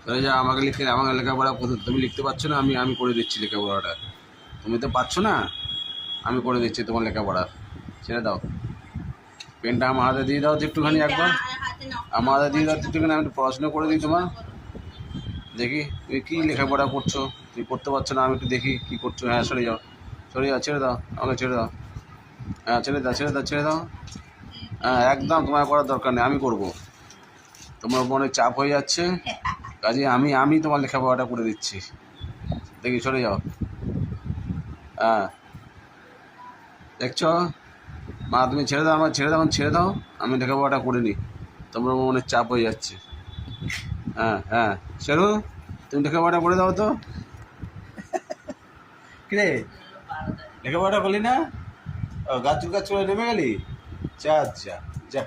চলে যা, আমাকে লেখাপড়া তুমি লিখতে পারছো না, আমি আমি করে দিচ্ছি লেখাপড়াটা। তুমি তো পারছো না, আমি করে দিচ্ছি তোমার লেখাপড়া। ছেড়ে দাও, পেনটা আমার হাতে দিয়ে দাও তো একটুখানি, একবার আমার হাতে দিয়ে দাও তো একটুখানি, আমি একটু পড়াশোনা করে দিই তোমার। দেখি তুমি কী লেখাপড়া করছো, তুমি করতে পারছো না, আমি একটু দেখি কী করছো। হ্যাঁ সরে যাও, সরে যাও, ছেড়ে দাও, আমাকে ছেড়ে দাও। হ্যাঁ ছেড়ে দাও, ছেড়ে দাও, ছেড়ে দাও। হ্যাঁ একদম তোমার করার দরকার নেই, আমি করবো। তোমার মনে চাপ হয়ে যাচ্ছে, কাজে আমি আমি তোমার লেখাপড়াটা করে দিচ্ছি। দেখি সরে যাও। হ্যাঁ দেখছো, মা তুমি ছেড়ে দাও, আমার ছেড়ে দাও, ছেড়ে দাও, আমি লেখাপড়াটা করে নিই। তোমার মনে চাপ হয়ে যাচ্ছে। হ্যাঁ হ্যাঁ শেরু, তুমি লেখাপড়াটা করে দাও তো। কিরে লেখাপড়াটা করলি না? ও গাছ চুল নেমে গেলি? আচ্ছা আচ্ছা, যা।